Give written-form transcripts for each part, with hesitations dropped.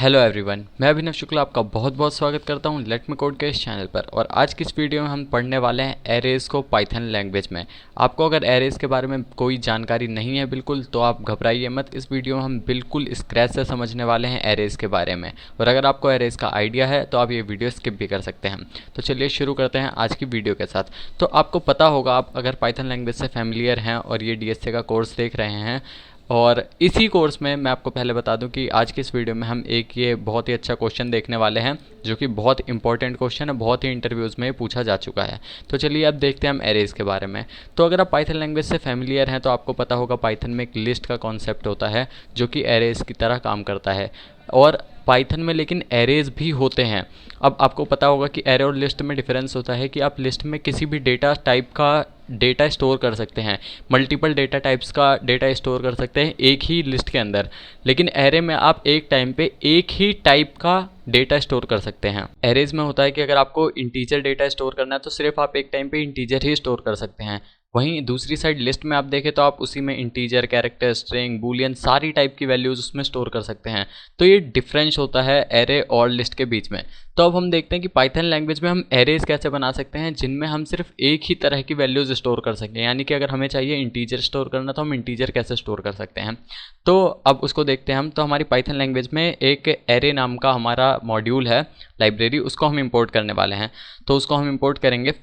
Hello everyone, मैं अभिनव शुक्ला आपका बहुत बहुत स्वागत करता हूं लेट मी कोड के इस चैनल पर। और आज की इस वीडियो में हम पढ़ने वाले हैं एरेज़ को पाइथन लैंग्वेज में। आपको अगर एरेज़ के बारे में कोई जानकारी नहीं है बिल्कुल, तो आप घबराइए मत। इस वीडियो में हम बिल्कुल स्क्रैच से समझने वाले हैं एरेज़ के बारे में। और अगर आपको एरेज़ का आइडिया है तो आप ये वीडियो स्किप भी कर सकते हैं। तो चलिए शुरू करते हैं आज की वीडियो के साथ। तो आपको पता होगा, आप अगर पाइथन लैंग्वेज से फैमिलियर हैं और ये DSA का कोर्स देख रहे हैं, और इसी कोर्स में मैं आपको पहले बता दूं कि आज की इस वीडियो में हम एक ये बहुत ही अच्छा क्वेश्चन देखने वाले हैं, जो कि बहुत इंपॉर्टेंट क्वेश्चन है, बहुत ही इंटरव्यूज़ में पूछा जा चुका है। तो चलिए अब देखते हैं हम एरेज़ के बारे में। तो अगर आप पाइथन लैंग्वेज से फैमिलियर हैं तो आपको पता होगा पाइथन में एक लिस्ट का कॉन्सेप्ट होता है जो कि एरेज़ की तरह काम करता है। और पाइथन में लेकिन एरेज़ भी होते हैं। अब आपको पता होगा कि एरे और लिस्ट में डिफरेंस होता है कि आप लिस्ट में किसी भी डेटा टाइप का डेटा स्टोर कर सकते हैं, मल्टीपल डेटा टाइप्स का डेटा स्टोर कर सकते हैं एक ही लिस्ट के अंदर। लेकिन एरे में आप एक टाइम पे एक ही टाइप का डेटा स्टोर कर सकते हैं। एरेज में होता है कि अगर आपको इंटीजर डेटा स्टोर करना है तो सिर्फ आप एक टाइम पे इंटीजर ही स्टोर कर सकते हैं। वहीं दूसरी साइड लिस्ट में आप देखें तो आप उसी में इंटीजर, कैरेक्टर, स्ट्रिंग, बूलियन सारी टाइप की वैल्यूज़ उसमें स्टोर कर सकते हैं। तो ये डिफरेंस होता है एरे और लिस्ट के बीच में। तो अब हम देखते हैं कि पाइथन लैंग्वेज में हम एरेज कैसे बना सकते हैं जिनमें हम सिर्फ एक ही तरह की वैल्यूज़ स्टोर कर सकें। यानी कि अगर हमें चाहिए इंटीजर स्टोर करना तो हम इंटीजर कैसे स्टोर कर सकते हैं। तो अब उसको देखते हैं हम। तो हमारी पाइथन लैंग्वेज में एक एरे नाम का हमारा मॉड्यूल है, लाइब्रेरी, उसको हम इंपोर्ट करने वाले हैं। तो उसको हम इंपोर्ट करेंगे,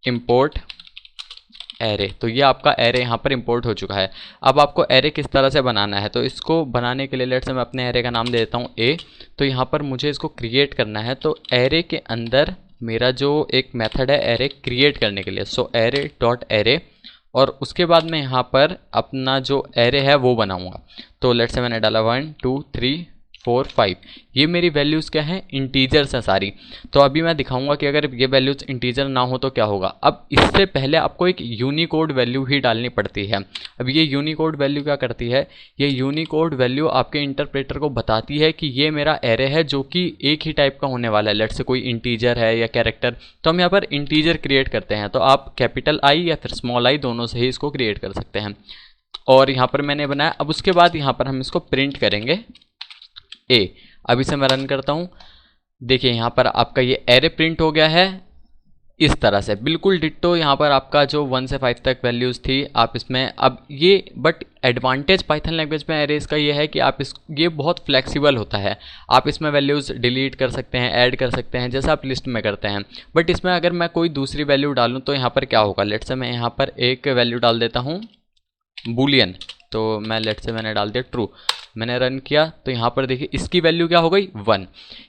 इंपोर्ट एरे। तो ये आपका एरे यहाँ पर इंपोर्ट हो चुका है। अब आपको एरे किस तरह से बनाना है, तो इसको बनाने के लिए लेट्स से मैं अपने एरे का नाम दे देता हूँ ए। तो यहाँ पर मुझे इसको क्रिएट करना है। तो एरे के अंदर मेरा जो एक मेथड है एरे क्रिएट करने के लिए, सो एरे डॉट एरे, और उसके बाद मैं यहाँ पर अपना जो एरे है वो बनाऊँगा। तो लेट्स से मैंने डाला 1 2 3 4 5, ये मेरी वैल्यूज़ क्या हैं, इंटीजर्स हैं सारी। तो अभी मैं दिखाऊंगा कि अगर ये वैल्यूज़ इंटीजर ना हो तो क्या होगा। अब इससे पहले आपको एक यूनिकोड वैल्यू ही डालनी पड़ती है। अब ये यूनिकोड वैल्यू क्या करती है, ये यूनिकोड वैल्यू आपके इंटरप्रेटर को बताती है कि ये मेरा एरे है जो कि एक ही टाइप का होने वाला है। लेट्स से कोई इंटीजर है या कैरेक्टर, तो हम यहाँ पर इंटीजर क्रिएट करते हैं। तो आप कैपिटल आई या फिर स्मॉल आई दोनों से ही इसको क्रिएट कर सकते हैं। और यहाँ पर मैंने बनाया। अब उसके बाद यहाँ पर हम इसको प्रिंट करेंगे ए। अब इसे मैं रन करता हूँ। देखिए यहाँ पर आपका ये एरे प्रिंट हो गया है इस तरह से, बिल्कुल डिट्टो। यहाँ पर आपका जो 1 से 5 तक वैल्यूज़ थी आप इसमें, अब ये बट एडवांटेज पाइथन लैंग्वेज में एरेज का ये है कि आप ये बहुत फ्लेक्सिबल होता है। आप इसमें वैल्यूज़ डिलीट कर सकते हैं, ऐड कर सकते हैं, जैसा आप लिस्ट में करते हैं। बट इसमें अगर मैं कोई दूसरी वैल्यू डालूँ तो यहाँ पर क्या होगा, लेट्स से मैं यहाँ पर एक वैल्यू डाल देता हूँ बूलियन। तो मैं लेट्स से मैंने डाल दिया ट्रू। मैंने रन किया तो यहाँ पर देखिए इसकी वैल्यू क्या हो गई 1,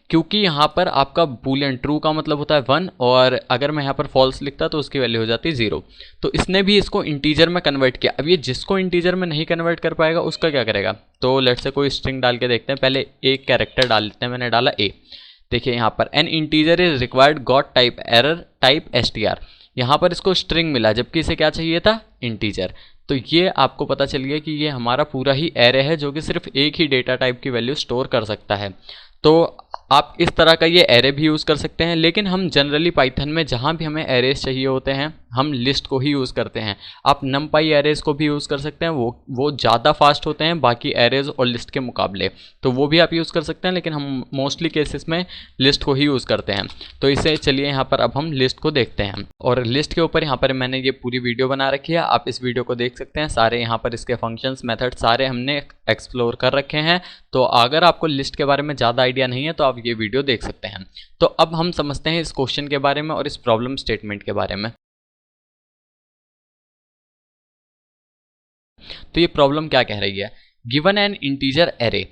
क्योंकि यहाँ पर आपका बूलियन ट्रू का मतलब होता है 1, और अगर मैं यहाँ पर फॉल्स लिखता तो उसकी वैल्यू हो जाती 0। तो इसने भी इसको इंटीजर में कन्वर्ट किया। अब ये जिसको इंटीजर में नहीं कन्वर्ट कर पाएगा उसका क्या करेगा, तो लेट्स से कोई स्ट्रिंग डाल के देखते हैं। पहले एक कैरेक्टर डाल लेते हैं, मैंने डाला ए। देखिए यहाँ पर N integer is required got type error type str, यहाँ पर इसको स्ट्रिंग मिला जबकि इसे क्या चाहिए था, इंटीजर। तो ये आपको पता चल गया कि ये हमारा पूरा ही एरे है जो कि सिर्फ एक ही डेटा टाइप की वैल्यू स्टोर कर सकता है। तो आप इस तरह का ये एरे भी यूज़ कर सकते हैं। लेकिन हम जनरली पाइथन में जहाँ भी हमें एरेज चाहिए होते हैं हम लिस्ट को ही यूज़ करते हैं। आप नमपाई एरेज को भी यूज़ कर सकते हैं, वो ज़्यादा फास्ट होते हैं बाकी एरेज और लिस्ट के मुकाबले, तो वो भी आप यूज़ कर सकते हैं। लेकिन हम मोस्टली केसेस में लिस्ट को ही यूज़ करते हैं। तो इसे चलिए यहाँ पर अब हम लिस्ट को देखते हैं। और लिस्ट के ऊपर यहाँ पर मैंने ये पूरी वीडियो बना रखी है, आप इस वीडियो को देख सकते हैं। सारे यहाँ पर इसके फंक्शंस, मेथड सारे हमने एक्सप्लोर कर रखे हैं। तो अगर आपको लिस्ट के बारे में ज़्यादा आइडिया नहीं है तो आप ये वीडियो देख सकते हैं। तो अब हम समझते हैं इस क्वेश्चन के बारे में और इस प्रॉब्लम स्टेटमेंट के बारे में। तो ये प्रॉब्लम क्या कह रही है, given an integer array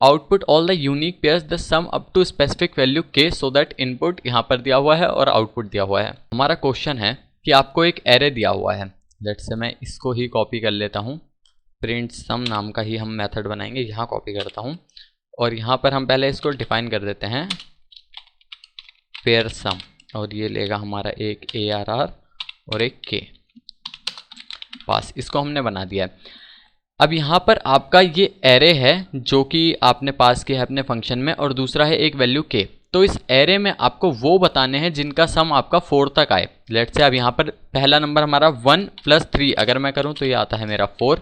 output all the unique pairs the sum up to specific value के सो दैट इनपुट यहाँ पर दिया हुआ है और आउटपुट दिया हुआ है। हमारा क्वेश्चन है कि आपको एक एरे दिया हुआ है। लेट्स से मैं इसको ही कॉपी कर लेता हूँ, प्रिंट सम नाम का ही हम मेथड बनाएंगे, यहाँ कॉपी करता हूँ। और यहाँ पर हम पहले इसको डिफाइन कर देते हैं पेयर सम, और ये लेगा हमारा एक ARR और एक K पास। इसको हमने बना दिया है। अब यहाँ पर आपका ये एरे है जो कि आपने पास किया है अपने फंक्शन में, और दूसरा है एक वैल्यू K। तो इस एरे में आपको वो बताने हैं जिनका सम आपका 4 तक आए। लेट्स से अब यहाँ पर पहला नंबर हमारा 1 + 3 अगर मैं करूँ तो ये आता है मेरा 4।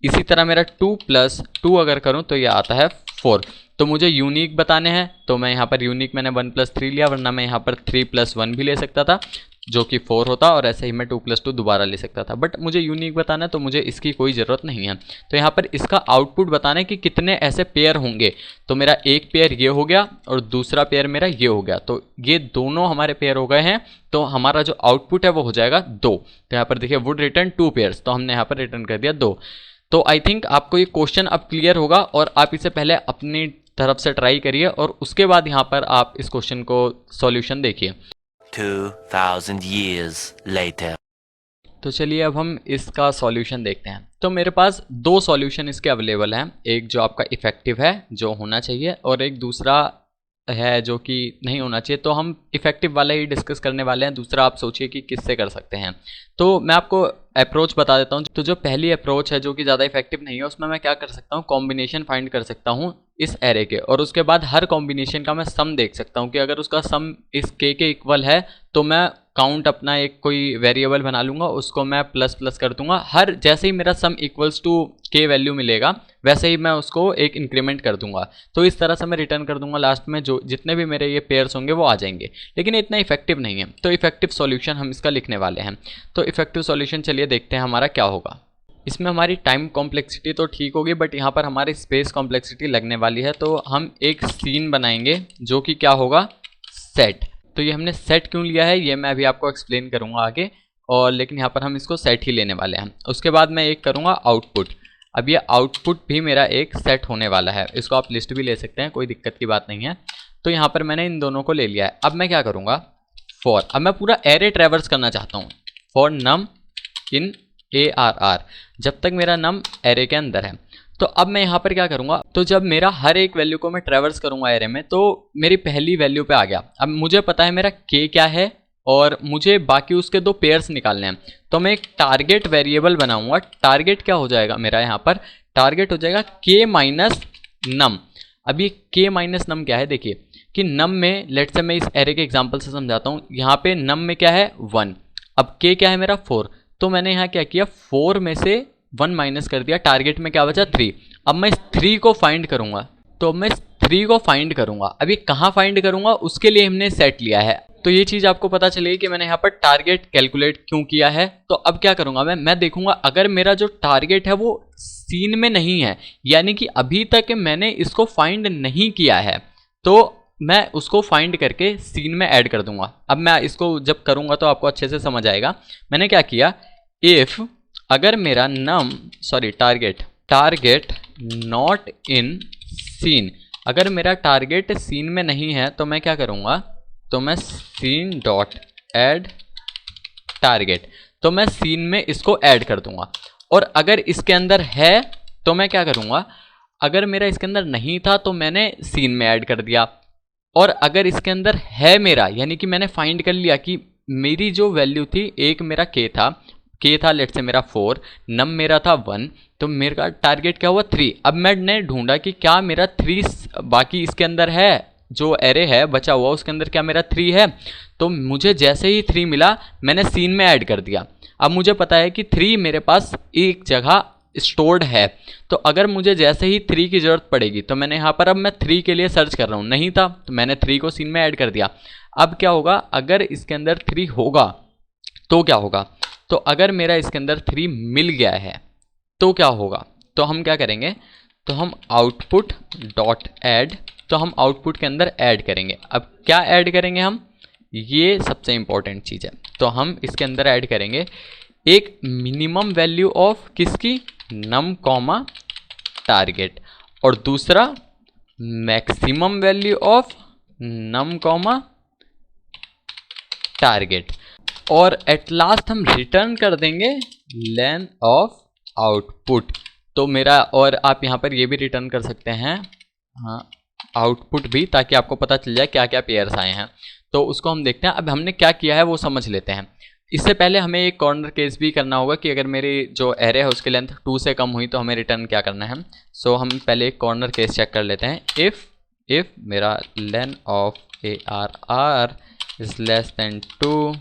इसी तरह मेरा 2 + 2 अगर करूँ तो ये आता है 4। तो मुझे यूनिक बताने हैं, तो मैं यहाँ पर यूनिक मैंने 1+3 लिया, वरना मैं यहाँ पर 3+1 भी ले सकता था जो कि 4 होता, और ऐसे ही मैं 2+2 दोबारा ले सकता था, बट मुझे यूनिक बताना है तो मुझे इसकी कोई ज़रूरत नहीं है। तो यहाँ पर इसका आउटपुट बताना है कि कितने ऐसे पेयर होंगे। तो मेरा एक पेयर ये हो गया और दूसरा पेयर मेरा ये हो गया, तो ये दोनों हमारे पेयर हो गए हैं। तो हमारा जो आउटपुट है वो हो जाएगा 2। तो यहाँ पर देखिए वुड रिटर्न 2 पेयर्स, तो हमने यहाँ पर रिटर्न कर दिया 2। तो आई थिंक आपको ये क्वेश्चन अब क्लियर होगा, और आप इसे पहले अपनी तरफ से ट्राई करिए और उसके बाद यहाँ पर आप इस क्वेश्चन को सॉल्यूशन देखिए। 2000 years later. तो चलिए अब हम इसका सॉल्यूशन देखते हैं। तो मेरे पास 2 सॉल्यूशन इसके अवेलेबल हैं, एक जो आपका इफ़ेक्टिव है जो होना चाहिए, और एक दूसरा है जो कि नहीं होना चाहिए। तो हम इफ़ेक्टिव वाला ही डिस्कस करने वाले हैं, दूसरा आप सोचिए कि किससे कर सकते हैं। तो मैं आपको अप्रोच बता देता हूँ। तो जो पहली अप्रोच है जो कि ज़्यादा इफेक्टिव नहीं है, उसमें मैं क्या कर सकता हूँ, कॉम्बिनेशन फाइंड कर सकता हूँ इस एरे के, और उसके बाद हर कॉम्बिनेशन का मैं सम देख सकता हूँ कि अगर उसका सम इस के इक्वल है तो मैं काउंट अपना एक कोई वेरिएबल बना लूँगा, उसको मैं प्लस प्लस कर दूंगा। हर जैसे ही मेरा सम इक्वल्स टू के वैल्यू मिलेगा वैसे ही मैं उसको एक इंक्रीमेंट कर दूंगा। तो इस तरह से मैं रिटर्न कर दूंगा, लास्ट में जो जितने भी मेरे ये पेयर्स होंगे वो आ जाएंगे। लेकिन इतना इफेक्टिव नहीं है, तो इफेक्टिव सॉल्यूशन हम इसका लिखने वाले हैं। तो इफेक्टिव सॉल्यूशन चलिए देखते हैं हमारा क्या होगा। इसमें हमारी टाइम कॉम्प्लेक्सिटी तो ठीक होगी, बट यहाँ पर हमारी स्पेस कॉम्प्लेक्सिटी लगने वाली है। तो हम एक सीन बनाएंगे जो कि क्या होगा, सेट। तो ये हमने सेट क्यों लिया है ये मैं अभी आपको एक्सप्लेन करूँगा आगे, और लेकिन यहाँ पर हम इसको सेट ही लेने वाले हैं। उसके बाद मैं एक करूँगा आउटपुट। अब ये आउटपुट भी मेरा एक सेट होने वाला है, इसको आप लिस्ट भी ले सकते हैं, कोई दिक्कत की बात नहीं है। तो यहाँ पर मैंने इन दोनों को ले लिया है। अब मैं क्या करूँगा, फॉर, अब मैं पूरा एरे ट्रैवर्स करना चाहता हूँ, फॉर नम इन ARR, जब तक मेरा नम एरे के अंदर है। तो अब मैं यहाँ पर क्या करूँगा, तो जब मेरा हर एक वैल्यू को मैं ट्रैवर्स करूँगा एरे में, तो मेरी पहली वैल्यू पे आ गया। अब मुझे पता है मेरा के क्या है और मुझे बाकी उसके 2 पेयर्स निकालने हैं। तो मैं एक टारगेट वेरिएबल बनाऊंगा। टारगेट क्या हो जाएगा मेरा, यहाँ पर टारगेट हो जाएगा के माइनस नम। अब ये के माइनस नम क्या है, देखिए कि नम में, लेट्स से मैं इस एरे के एग्जांपल से समझाता हूँ। यहाँ पे नम में क्या है 1, अब के क्या है मेरा 4। तो मैंने यहाँ क्या किया, 4 में से 1 माइनस कर दिया, टारगेट में क्या बचा 3। अब मैं इस 3 को फाइंड करूँगा, तो मैं इस 3 को फाइंड करूँगा। अब ये कहाँ फाइंड करूँगा, उसके लिए हमने सेट लिया है। तो ये चीज़ आपको पता चलेगी कि मैंने यहाँ पर टारगेट कैलकुलेट क्यों किया है। तो अब क्या करूँगा, मैं देखूँगा अगर मेरा जो टारगेट है वो सीन में नहीं है, यानी कि अभी तक मैंने इसको फाइंड नहीं किया है, तो मैं उसको फाइंड करके सीन में ऐड कर दूंगा। अब मैं इसको जब करूँगा तो आपको अच्छे से समझ आएगा। मैंने क्या किया, इफ़ अगर मेरा टारगेट नॉट इन सीन, अगर मेरा टारगेट सीन में नहीं है तो मैं क्या करूँगा, तो मैं सीन डॉट ऐड टारगेट, तो मैं सीन में इसको ऐड कर दूंगा। और अगर इसके अंदर है तो मैं क्या करूँगा, अगर मेरा इसके अंदर नहीं था तो मैंने सीन में ऐड कर दिया। और अगर इसके अंदर है मेरा, यानी कि मैंने फाइंड कर लिया कि मेरी जो वैल्यू थी, एक मेरा के था लेट्स से मेरा 4, नम मेरा था 1, तो मेरा टारगेट क्या हुआ 3। अब मैंने ढूंढा कि क्या मेरा 3 बाकी इसके अंदर है, जो एरे है बचा हुआ उसके अंदर क्या मेरा 3 है। तो मुझे जैसे ही 3 मिला मैंने सीन में ऐड कर दिया। अब मुझे पता है कि 3 मेरे पास एक जगह स्टोर्ड है, तो अगर मुझे जैसे ही 3 की ज़रूरत पड़ेगी, तो मैंने यहाँ पर, अब मैं 3 के लिए सर्च कर रहा हूँ, नहीं था तो मैंने 3 को सीन में ऐड कर दिया। अब क्या होगा, अगर इसके अंदर 3 होगा तो क्या होगा, तो अगर मेरा इसके अंदर 3 मिल गया है तो क्या होगा, तो हम क्या करेंगे, तो हम आउटपुट डॉट ऐड, तो हम आउटपुट के अंदर ऐड करेंगे। अब क्या ऐड करेंगे हम, ये सबसे इंपॉर्टेंट चीज़ है। तो हम इसके अंदर ऐड करेंगे एक मिनिमम वैल्यू ऑफ किसकी, नम कॉमा टारगेट, और दूसरा maximum value of num comma target, और एट लास्ट हम रिटर्न कर देंगे लेंथ ऑफ आउटपुट। तो मेरा, और आप यहाँ पर ये भी रिटर्न कर सकते हैं, हाँ आउटपुट भी, ताकि आपको पता चल जाए क्या क्या पेयर्स आए हैं। तो उसको हम देखते हैं। अब हमने क्या किया है वो समझ लेते हैं। इससे पहले हमें एक कॉर्नर केस भी करना होगा कि अगर मेरी जो एरे है उसकी लेंथ 2 से कम हुई तो हमें रिटर्न क्या करना है। सो हम पहले एक कॉर्नर केस चेक कर लेते हैं। इफ़ मेरा length of ARR is less than 2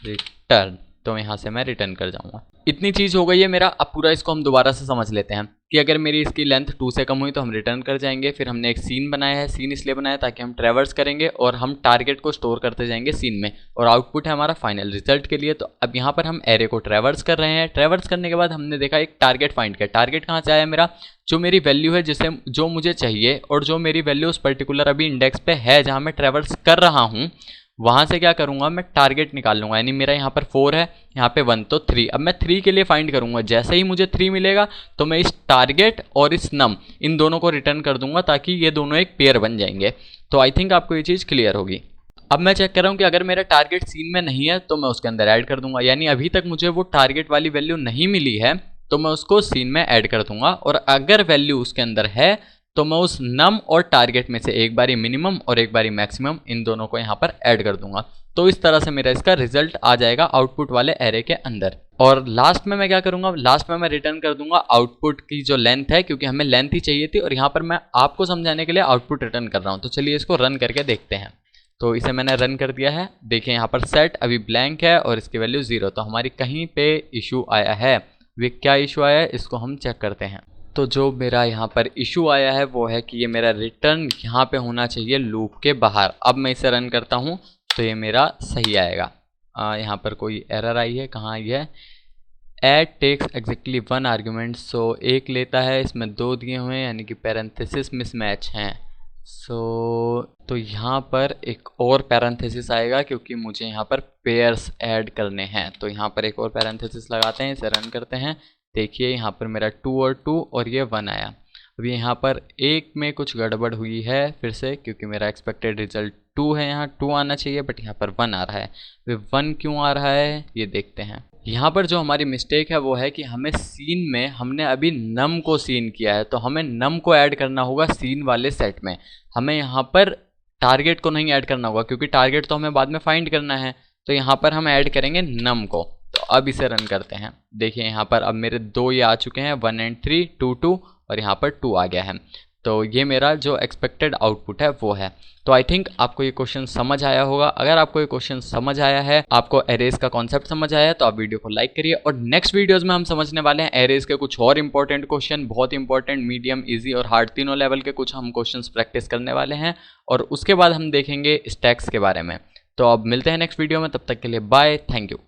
return, तो यहाँ से मैं रिटर्न कर जाऊँगा। इतनी चीज़ हो गई है मेरा। अब पूरा इसको हम दोबारा से समझ लेते हैं। कि अगर मेरी इसकी लेंथ 2 से कम हुई तो हम रिटर्न कर जाएंगे। फिर हमने एक सीन बनाया है, सीन इसलिए बनाया ताकि हम ट्रैवर्स करेंगे और हम टारगेट को स्टोर करते जाएंगे सीन में, और आउटपुट है हमारा फाइनल रिजल्ट के लिए। तो अब यहाँ पर हम एरे को ट्रैवर्स कर रहे हैं। ट्रैवर्स करने के बाद हमने देखा एक टारगेट फाइंड किया। टारगेट कहाँ से आया मेरा, जो मेरी वैल्यू है जिसे जो मुझे चाहिए और जो मेरी वैल्यू उस पर्टिकुलर अभी इंडेक्स पे है जहाँ मैं ट्रैवर्स कर रहा हूँ, वहां से क्या करूंगा, मैं टारगेट निकाल लूंगा। यानी मेरा यहाँ पर 4 है, यहाँ पे 1 तो 3। अब मैं 3 के लिए फाइंड करूंगा। जैसे ही मुझे 3 मिलेगा तो मैं इस टारगेट और इस नम इन दोनों को रिटर्न कर दूंगा ताकि ये दोनों एक पेयर बन जाएंगे। तो आई थिंक आपको ये चीज़ क्लियर होगी। अब मैं चेक कर रहा हूँ कि अगर मेरा टारगेट सीन में नहीं है तो मैं उसके अंदर ऐड कर दूंगा। यानी अभी तक मुझे वो टारगेट वाली वैल्यू नहीं मिली है तो मैं उसको सीन में ऐड कर दूंगा, और अगर वैल्यू उसके अंदर है तो मैं उस नम और टारगेट में से एक बारी मिनिमम और एक बारी मैक्सिमम इन दोनों को यहाँ पर ऐड कर दूंगा। तो इस तरह से मेरा इसका रिजल्ट आ जाएगा आउटपुट वाले एरे के अंदर। और लास्ट में मैं क्या करूंगा, लास्ट में मैं रिटर्न कर दूंगा आउटपुट की जो लेंथ है, क्योंकि हमें लेंथ ही चाहिए थी और यहाँ पर मैं आपको समझाने के लिए आउटपुट रिटर्न कर रहा हूँ। तो चलिए इसको रन करके देखते हैं। तो इसे मैंने रन कर दिया है। देखिए यहाँ पर सेट अभी ब्लैंक है और इसकी वैल्यू 0। तो हमारी कहीं पे इशू आया है। वे क्या इशू आया है इसको हम चेक करते हैं। तो जो मेरा यहाँ पर इशू आया है वो है कि ये मेरा रिटर्न यहाँ पे होना चाहिए लूप के बाहर। अब मैं इसे रन करता हूँ तो ये मेरा सही आएगा। यहाँ पर कोई एरर आई है, कहाँ आई है, ऐड टेक्स एग्जैक्टली 1 आर्ग्यूमेंट। सो एक लेता है, इसमें 2 दिए हुए हैं यानी कि पैरेंथेसिस मिसमैच हैं। तो यहाँ पर एक और पैरेंथेसिस आएगा क्योंकि मुझे यहाँ पर पेयर्स ऐड करने हैं। तो यहाँ पर एक और पैरेंथेसिस लगाते हैं, इसे रन करते हैं। देखिए यहाँ पर मेरा 2 और 2 और ये 1 आया। अभी यहाँ पर एक में कुछ गड़बड़ हुई है फिर से, क्योंकि मेरा एक्सपेक्टेड रिजल्ट 2 है, यहाँ 2 आना चाहिए बट यहाँ पर 1 आ रहा है। वे 1 क्यों आ रहा है ये देखते हैं। यहाँ पर जो हमारी मिस्टेक है वो है कि हमें सीन में हमने अभी नम को सीन किया है, तो हमें नम को ऐड करना होगा सीन वाले सेट में। हमें यहाँ पर टारगेट को नहीं ऐड करना होगा क्योंकि टारगेट तो हमें बाद में फाइंड करना है। तो यहाँ पर हम ऐड करेंगे नम को। तो अब इसे रन करते हैं। देखिए यहाँ पर अब मेरे 2 ये आ चुके हैं, 1 और 3, 2 2 और यहाँ पर 2 आ गया है। तो ये मेरा जो एक्सपेक्टेड आउटपुट है वो है। तो आई थिंक आपको ये क्वेश्चन समझ आया होगा। अगर आपको ये क्वेश्चन समझ आया है, आपको एरेज का कॉन्सेप्ट समझ आया है, तो आप वीडियो को लाइक करिए। और नेक्स्ट वीडियोस में हम समझने वाले हैं एरेज के कुछ और इंपॉर्टेंट क्वेश्चन, बहुत इंपॉर्टेंट, मीडियम, इजी और हार्ड तीनों लेवल के कुछ हम क्वेश्चंस प्रैक्टिस करने वाले हैं। और उसके बाद हम देखेंगे स्टैक्स के बारे में। तो अब मिलते हैं नेक्स्ट वीडियो में, तब तक के लिए बाय, थैंक यू।